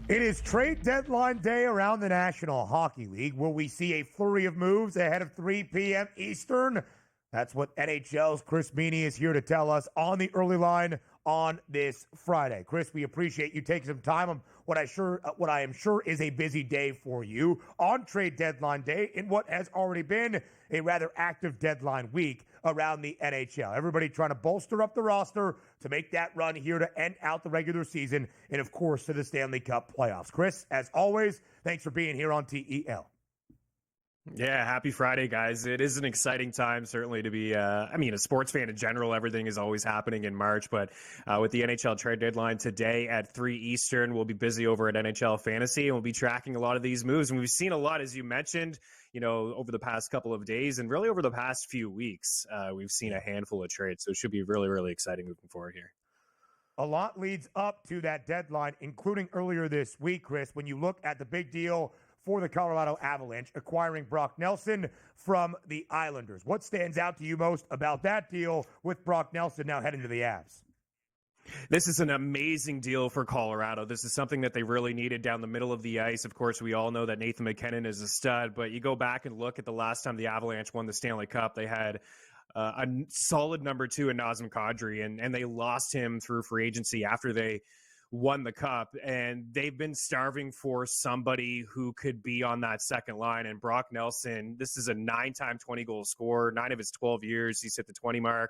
It is trade deadline day around the National Hockey League. Will we see a flurry of moves ahead of 3 p.m. Eastern? That's what NHL's Chris Meaney is here to tell us on the early line on this Friday. Chris, we appreciate you taking some time on what I am sure is a busy day for you on trade deadline day in what has already been a rather active deadline week around the NHL. Everybody trying to bolster up the roster to make that run here to end out the regular season and, of course, to the Stanley Cup playoffs. Chris, as always, thanks for being here on TEL. Yeah, happy Friday, guys. It is an exciting time, certainly, to be, a sports fan in general. Everything is always happening in March, but with the NHL trade deadline today at 3 Eastern, we'll be busy over at NHL Fantasy, and we'll be tracking a lot of these moves. And we've seen a lot, as you mentioned, over the past couple of days and really over the past few weeks. We've seen a handful of trades, so it should be really, really exciting moving forward here. A lot leads up to that deadline, including earlier this week, Chris, when you look at the big deal for the Colorado Avalanche, acquiring Brock Nelson from the Islanders. What stands out to you most about that deal with Brock Nelson now heading to the Avs? This is an amazing deal for Colorado. This is something that they really needed down the middle of the ice. Of course, we all know that Nathan MacKinnon is a stud, but you go back and look at the last time the Avalanche won the Stanley Cup, they had a solid number 2 in Nazem Kadri, and they lost him through free agency after they won the cup, and they've been starving for somebody who could be on that second line. And Brock Nelson, this is a 9-time 20-goal scorer, 9 of his 12 years. He's hit the 20 mark,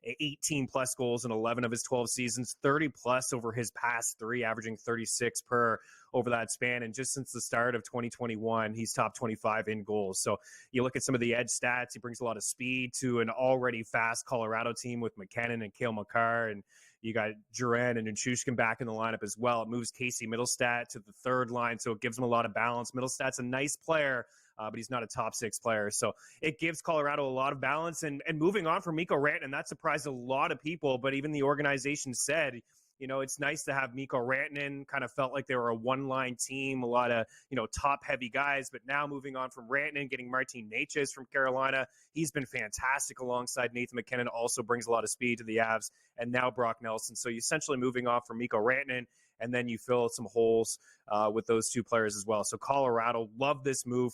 18-plus goals in 11 of his 12 seasons, 30-plus over his past 3, averaging 36 per over that span. And just since the start of 2021, he's top 25 in goals. So you look at some of the edge stats, he brings a lot of speed to an already fast Colorado team with McKinnon and Cale Makar, and you got Duran and Nichushkin back in the lineup as well. It moves Casey Middlestat to the third line, so it gives him a lot of balance. Middlestat's a nice player, but he's not a top 6 player. So it gives Colorado a lot of balance. And moving on from Mikko Rantanen, that surprised a lot of people, but even the organization said, it's nice to have Mikko Rantanen. Kind of felt like they were a one-line team, a lot of, top-heavy guys. But now moving on from Rantanen, getting Martin Necas from Carolina, he's been fantastic alongside Nathan MacKinnon, also brings a lot of speed to the Avs, and now Brock Nelson. So you're essentially moving off from Mikko Rantanen, and then you fill some holes with those 2 players as well. So Colorado love this move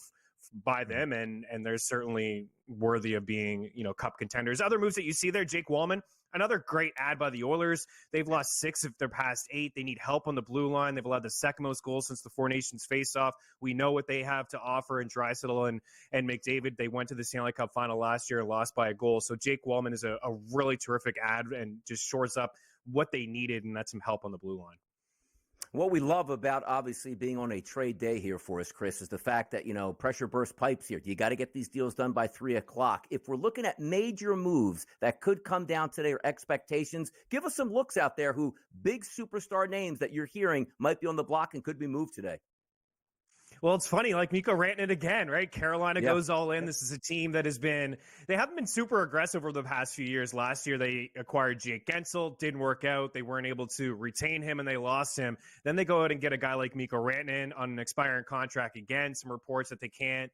by them, and they're certainly worthy of being, cup contenders. Other moves that you see there, Jake Walman, another great ad by the Oilers. They've lost 6 of their past 8. They need help on the blue line. They've allowed the second most goals since the Four Nations face-off. We know what they have to offer in Draisaitl and McDavid. They went to the Stanley Cup final last year and lost by a goal. So Jake Walman is a really terrific ad and just shores up what they needed, and that's some help on the blue line. What we love about obviously being on a trade day here for us, Chris, is the fact that, pressure burst pipes here. You got to get these deals done by 3 o'clock. If we're looking at major moves that could come down today or expectations, give us some looks out there who big superstar names that you're hearing might be on the block and could be moved today. Well, it's funny, like Mikko Rantanen again, right? Carolina goes all in. This is a team that they haven't been super aggressive over the past few years. Last year, they acquired Jake Gensel, didn't work out. They weren't able to retain him, and they lost him. Then they go out and get a guy like Mikko Rantanen on an expiring contract again. Some reports that they can't,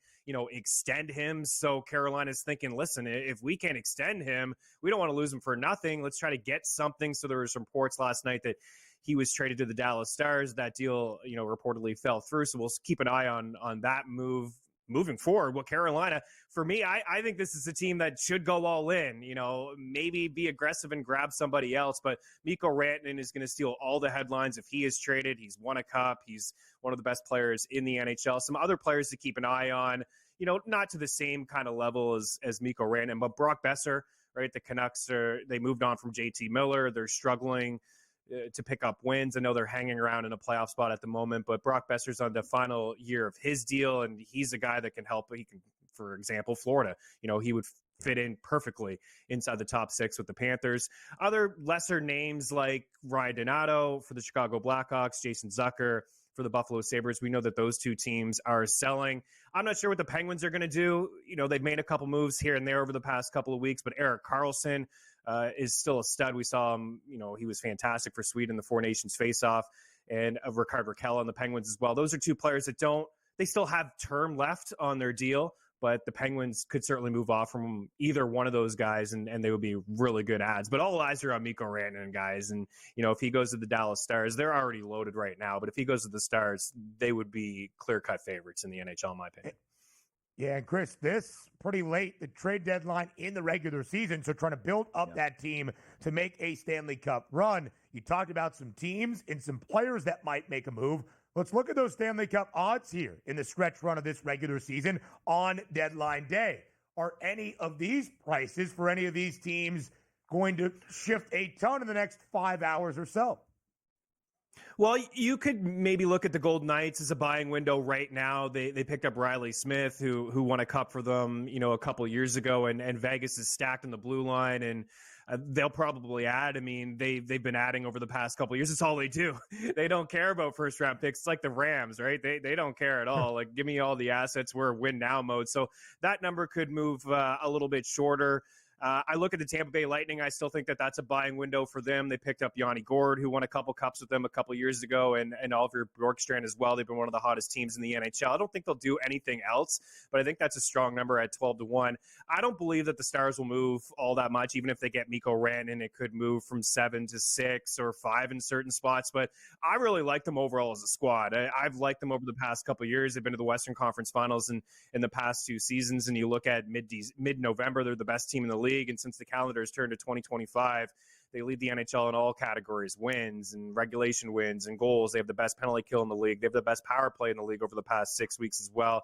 extend him. So Carolina's thinking, listen, if we can't extend him, we don't want to lose him for nothing. Let's try to get something. So there were some reports last night that he was traded to the Dallas Stars. That deal, reportedly fell through. So we'll keep an eye on that move moving forward. Well, Carolina, for me, I think this is a team that should go all in, maybe be aggressive and grab somebody else. But Mikko Rantanen is going to steal all the headlines if he is traded. He's won a cup. He's one of the best players in the NHL. Some other players to keep an eye on, not to the same kind of level as Mikko Rantanen, but Brock Besser, right? The Canucks they moved on from JT Miller. They're struggling to pick up wins. I know they're hanging around in a playoff spot at the moment, but Brock Besser's on the final year of his deal, and he's a guy that can help. He can, for example, Florida, he would fit in perfectly inside the top 6 with the Panthers. Other lesser names like Ryan Donato for the Chicago Blackhawks, Jason Zucker for the Buffalo Sabres. We know that those 2 teams are selling. I'm not sure what the Penguins are going to do. They've made a couple moves here and there over the past couple of weeks, but Erik Karlsson is still a stud. We saw him, he was fantastic for Sweden in the Four Nations face-off, and Rickard Rakell on the Penguins as well. Those are 2 players that they still have term left on their deal, but the Penguins could certainly move off from either one of those guys, and they would be really good ads. But all eyes are on Mikko Rantanen, guys. And, if he goes to the Dallas Stars, they're already loaded right now. But if he goes to the Stars, they would be clear-cut favorites in the NHL, in my opinion. Yeah, and Chris, this pretty late, the trade deadline in the regular season, so trying to build up that team to make a Stanley Cup run. You talked about some teams and some players that might make a move. Let's look at those Stanley Cup odds here in the stretch run of this regular season on deadline day. Are any of these prices for any of these teams going to shift a ton in the next 5 hours or so? Well, you could maybe look at the Golden Knights as a buying window right now. They picked up Riley Smith, who won a cup for them, a couple years ago, and Vegas is stacked on the blue line, and they'll probably add. I mean, they've been adding over the past couple of years. It's all they do. They don't care about first round picks. It's like the Rams, right? They don't care at all. Like, give me all the assets. We're win now mode. So that number could move a little bit shorter. I look at the Tampa Bay Lightning. I still think that that's a buying window for them. They picked up Yanni Gourde, who won a couple cups with them a couple years ago, and Oliver Bjorkstrand as well. They've been one of the hottest teams in the NHL. I don't think they'll do anything else, but I think that's a strong number at 12-1. I don't believe that the Stars will move all that much, even if they get Mikko Rantanen. It could move from 7 to 6 or 5 in certain spots, but I really like them overall as a squad. I've liked them over the past couple of years. They've been to the Western Conference Finals in the past 2 seasons, and you look at mid-November, they're the best team in the league. And since the calendar has turned to 2025, they lead the NHL in all categories, wins and regulation wins and goals. They have the best penalty kill in the league. They have the best power play in the league over the past 6 weeks as well.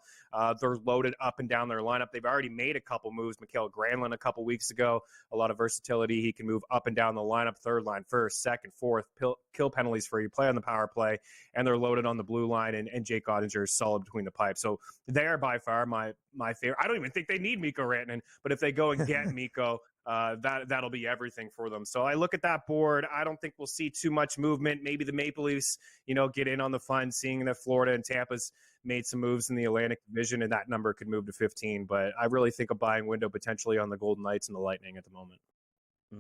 They're loaded up and down their lineup. They've already made a couple moves. Mikael Granlund a couple weeks ago, a lot of versatility. He can move up and down the lineup, third line, first, second, fourth, kill penalties for you, play on the power play, and they're loaded on the blue line, and Jake Ottinger is solid between the pipes. So they are by far my favorite. I don't even think they need Mikko Rantanen, but if they go and get Mikko, that'll be everything for them. So I look at that board. I don't think we'll see too much movement. Maybe the Maple Leafs, get in on the fun, seeing that Florida and Tampa's made some moves in the Atlantic Division, and that number could move to 15. But I really think a buying window potentially on the Golden Knights and the Lightning at the moment.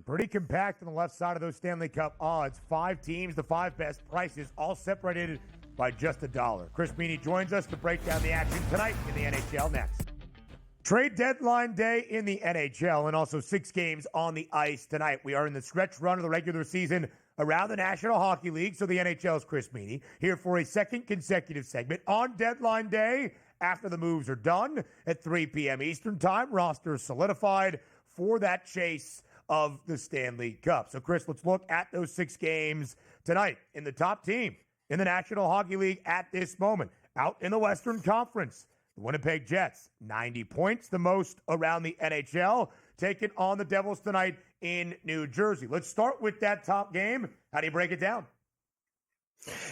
Pretty compact on the left side of those Stanley Cup odds. 5 teams, the 5 best prices, all separated by just $1. Chris Meaney joins us to break down the action tonight in the NHL next. Trade deadline day in the NHL, and also 6 games on the ice tonight. We are in the stretch run of the regular season around the National Hockey League, so the NHL's Chris Meaney here for a second consecutive segment on deadline day. After the moves are done at 3 p.m. Eastern Time, roster solidified for that chase of the Stanley Cup. So, Chris, let's look at those 6 games tonight in the top team in the National Hockey League at this moment. Out in the Western Conference, the Winnipeg Jets, 90 points, the most around the NHL, taking on the Devils tonight in New Jersey. Let's start with that top game. How do you break it down?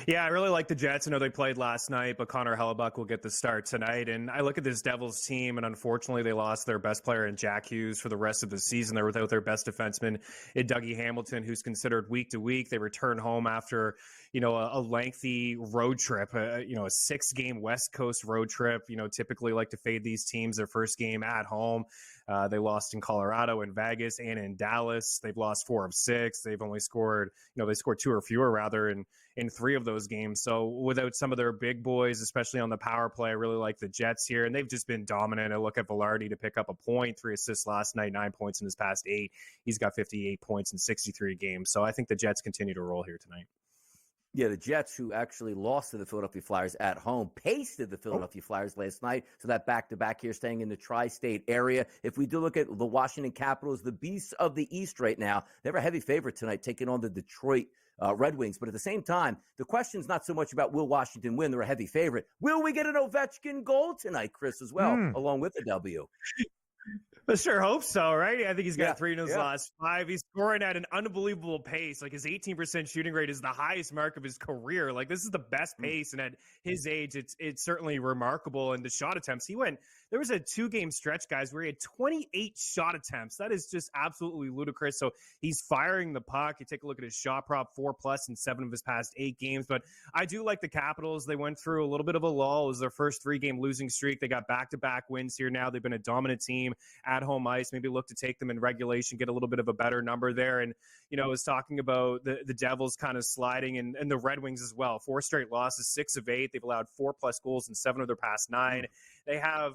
Yeah, I really like the Jets. I know they played last night, but Connor Hellebuck will get the start tonight. And I look at this Devils team, and unfortunately, they lost their best player in Jack Hughes for the rest of the season. They're without their best defenseman in Dougie Hamilton, who's considered week to week. They return home after, a lengthy road trip, a 6-game West Coast road trip. Typically like to fade these teams their first game at home. They lost in Colorado, in Vegas, and in Dallas. They've lost 4 of 6. They've only scored, they scored 2 or fewer rather in 3 of those games. So without some of their big boys, especially on the power play, I really like the Jets here, and they've just been dominant. I look at Velarde to pick up a point, 3 assists last night, 9 points in his past 8. He's got 58 points in 63 games. So I think the Jets continue to roll here tonight. Yeah, the Jets, who actually lost to the Philadelphia Flyers at home, pasted the Philadelphia Flyers last night. So that back-to-back here, staying in the tri-state area. If we do look at the Washington Capitals, the beasts of the East right now, they're a heavy favorite tonight, taking on the Detroit Red Wings. But at the same time, the question's not so much about will Washington win. They're a heavy favorite. Will we get an Ovechkin goal tonight, Chris, as well, along with the W? I sure hope so, right? I think he's got 3 in his last 5. He's scoring at an unbelievable pace. Like, his 18% shooting rate is the highest mark of his career. Like, this is the best pace, and at his age, it's certainly remarkable. And the shot attempts, there was a 2-game stretch, guys, where he had 28 shot attempts. That is just absolutely ludicrous. So he's firing the puck. You take a look at his shot prop, 4+ in 7 of his past 8 games. But I do like the Capitals. They went through a little bit of a lull. It was their first 3-game losing streak. They got back-to-back wins here now. They've been a dominant team at home ice. Maybe look to take them in regulation, get a little bit of a better number there. And, I was talking about the Devils kind of sliding, and the Red Wings as well. 4 straight losses, 6 of 8. They've allowed 4+ goals in 7 of their past 9. They have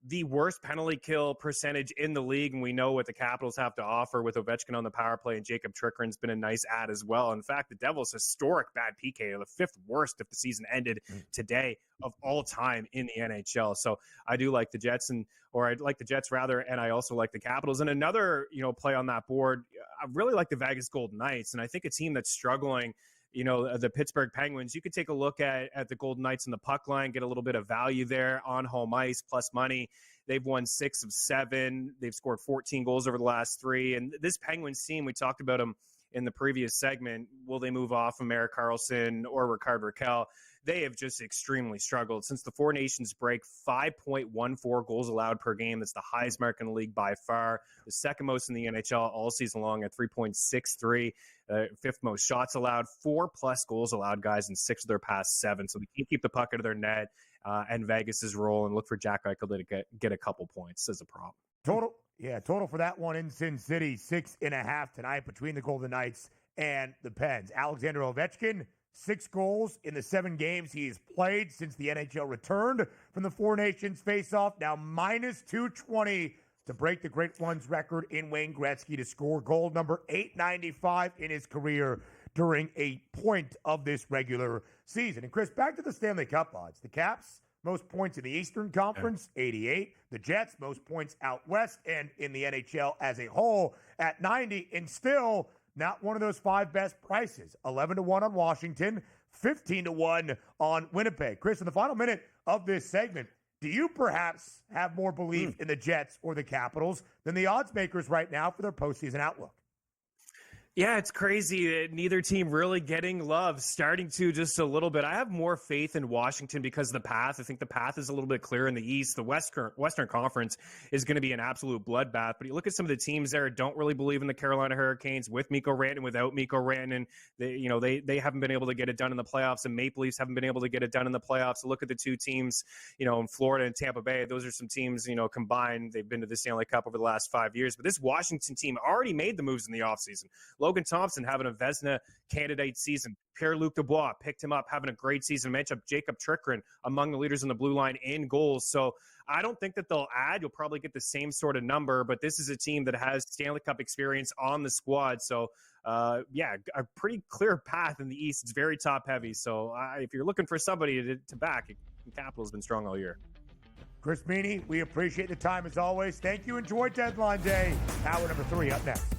the worst penalty kill percentage in the league, and we know what the Capitals have to offer with Ovechkin on the power play, and Jacob Chikrin's been a nice add as well. In fact, the Devils' historic bad PK are the 5th worst if the season ended today of all time in the NHL. So I do like the Jets, and I also like the Capitals. And another, play on that board, I really like the Vegas Golden Knights, and I think a team that's struggling, the Pittsburgh Penguins. You could take a look at the Golden Knights in the puck line, get a little bit of value there on home ice plus money. They've won 6 of 7. They've scored 14 goals over the last 3. And this Penguins team, we talked about them in the previous segment. Will they move off of Erik Karlsson or Rickard Rakell? They have just extremely struggled. Since the Four Nations break, 5.14 goals allowed per game. That's the highest mark in the league by far. The second most in the NHL all season long at 3.63. 5th most shots allowed, 4+ goals allowed, guys, in 6 of their past 7. So they can't keep the puck out of their net. And Vegas is rolling. Look for Jack Eichel to get a couple points as a prop. Total for that one in Sin City, 6.5 tonight between the Golden Knights and the Pens. Alexander Ovechkin, 6 goals in the 7 games he has played since the NHL returned from the Four Nations face-off. Now minus 220 to break the Great Ones record in Wayne Gretzky to score goal number 895 in his career during a point of this regular season. And Chris, back to the Stanley Cup odds. The Caps, most points in the Eastern Conference, 88. The Jets, most points out west and in the NHL as a whole at 90. And still not one of those 5 best prices. 11-1 on Washington, 15-1 on Winnipeg. Chris, in the final minute of this segment, do you perhaps have more belief in the Jets or the Capitals than the odds makers right now for their postseason outlook? Yeah, it's crazy that neither team really getting love, starting to just a little bit. I have more faith in Washington because of the path. I think the path is a little bit clearer in the East. The Western Conference is going to be an absolute bloodbath. But you look at some of the teams there, don't really believe in the Carolina Hurricanes with Mikko Rantanen, without Mikko Rantanen. They haven't been able to get it done in the playoffs, and Maple Leafs haven't been able to get it done in the playoffs. So look at the 2 teams, in Florida and Tampa Bay. Those are some teams, combined. They've been to the Stanley Cup over the last 5 years. But this Washington team already made the moves in the offseason. Logan Thompson having a Vezina candidate season. Pierre-Luc Dubois picked him up, having a great season. Match up Jacob Chikrin among the leaders on the blue line in goals. So I don't think that they'll add. You'll probably get the same sort of number, but this is a team that has Stanley Cup experience on the squad. So, a pretty clear path in the East. It's very top heavy. So if you're looking for somebody to back, Capital's been strong all year. Chris Meaney, we appreciate the time as always. Thank you. Enjoy Deadline Day. Hour number 3 up next.